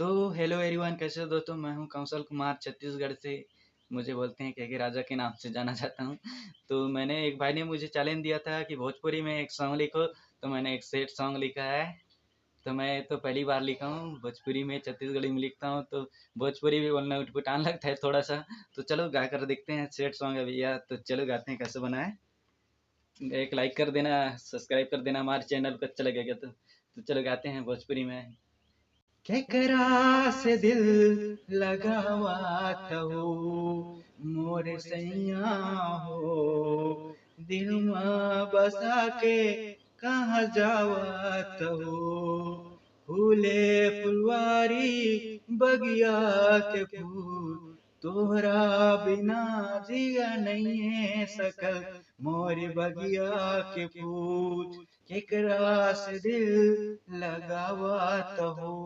तो hello everyone, कैसे हो दोस्तों। मैं हूं कौशल कुमार, छत्तीसगढ़ से। मुझे बोलते हैं के राजा के नाम से जाना जाता हूं। तो मैंने एक भाई ने मुझे चैलेंज दिया था कि भोजपुरी में एक सॉन्ग लिखो, तो मैंने एक सेट सॉन्ग लिखा है। तो मैं तो पहली बार लिखा हूँ भोजपुरी में, छत्तीसगढ़ी में लिखता हूँ, तो भोजपुरी भी बोलना उटपटांग लगता है थोड़ा सा। तो चलो गा कर देखते हैं, सेट सॉन्ग है भैया, तो चलो गाते हैं कैसे बना है। एक लाइक कर देना, सब्सक्राइब कर देना हमारे चैनल को, अच्छा लगेगा तो चलो गाते हैं भोजपुरी में। केकरा से दिल लगावत हो मोर सैया हो, दिल में बसा के कहाँ जावत हो। फूले फुलवारी बगिया के फूल, तोहरा बिना जिया नहीं है सकल मोरी बगिया के फूल। केकरा से दिल लगावत हो।